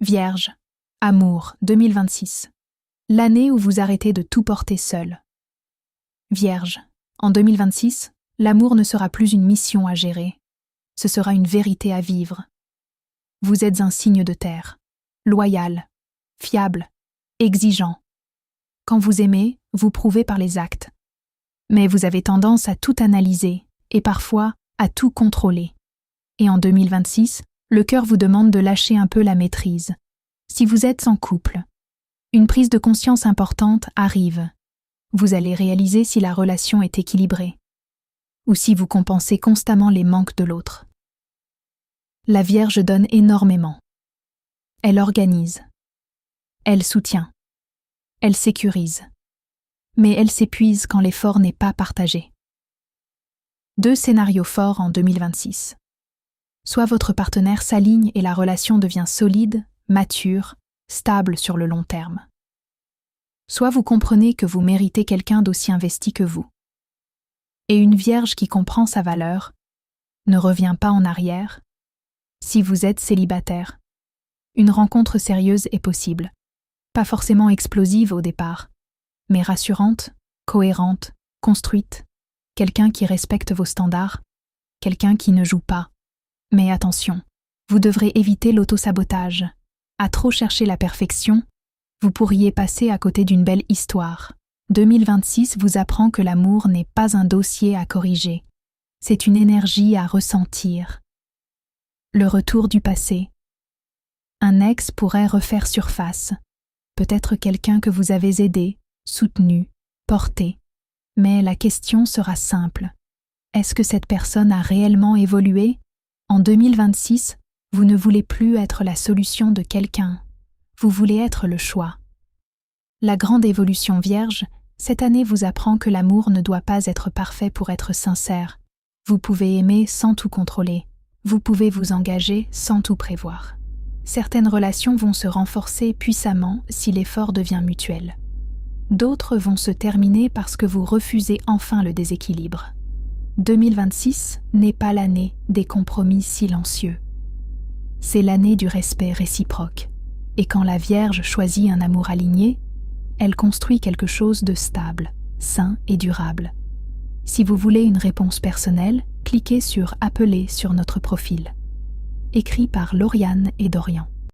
Vierge, amour 2026. L'année où vous arrêtez de tout porter seul. Vierge, en 2026, l'amour ne sera plus une mission à gérer. Ce sera une vérité à vivre. Vous êtes un signe de terre, loyal, fiable, exigeant. Quand vous aimez, vous prouvez par les actes. Mais vous avez tendance à tout analyser et parfois à tout contrôler. Et en 2026, le cœur vous demande de lâcher un peu la maîtrise. Si vous êtes en couple, une prise de conscience importante arrive. Vous allez réaliser si la relation est équilibrée ou si vous compensez constamment les manques de l'autre. La Vierge donne énormément. Elle organise. Elle soutient. Elle sécurise. Mais elle s'épuise quand l'effort n'est pas partagé. 2 scénarios forts en 2026. Soit votre partenaire s'aligne et la relation devient solide, mature, stable sur le long terme. Soit vous comprenez que vous méritez quelqu'un d'aussi investi que vous. Et une Vierge qui comprend sa valeur ne revient pas en arrière. Si vous êtes célibataire, une rencontre sérieuse est possible. Pas forcément explosive au départ, mais rassurante, cohérente, construite. Quelqu'un qui respecte vos standards, quelqu'un qui ne joue pas. Mais attention, vous devrez éviter l'autosabotage. À trop chercher la perfection, vous pourriez passer à côté d'une belle histoire. 2026 vous apprend que l'amour n'est pas un dossier à corriger. C'est une énergie à ressentir. Le retour du passé. Un ex pourrait refaire surface. Peut-être quelqu'un que vous avez aidé, soutenu, porté. Mais la question sera simple. Est-ce que cette personne a réellement évolué ? En 2026, vous ne voulez plus être la solution de quelqu'un. Vous voulez être le choix. La grande évolution Vierge, cette année vous apprend que l'amour ne doit pas être parfait pour être sincère. Vous pouvez aimer sans tout contrôler. Vous pouvez vous engager sans tout prévoir. Certaines relations vont se renforcer puissamment si l'effort devient mutuel. D'autres vont se terminer parce que vous refusez enfin le déséquilibre. 2026 n'est pas l'année des compromis silencieux. C'est l'année du respect réciproque. Et quand la Vierge choisit un amour aligné, elle construit quelque chose de stable, sain et durable. Si vous voulez une réponse personnelle, cliquez sur « Appeler » sur notre profil. Écrit par Lauriane et Dorian.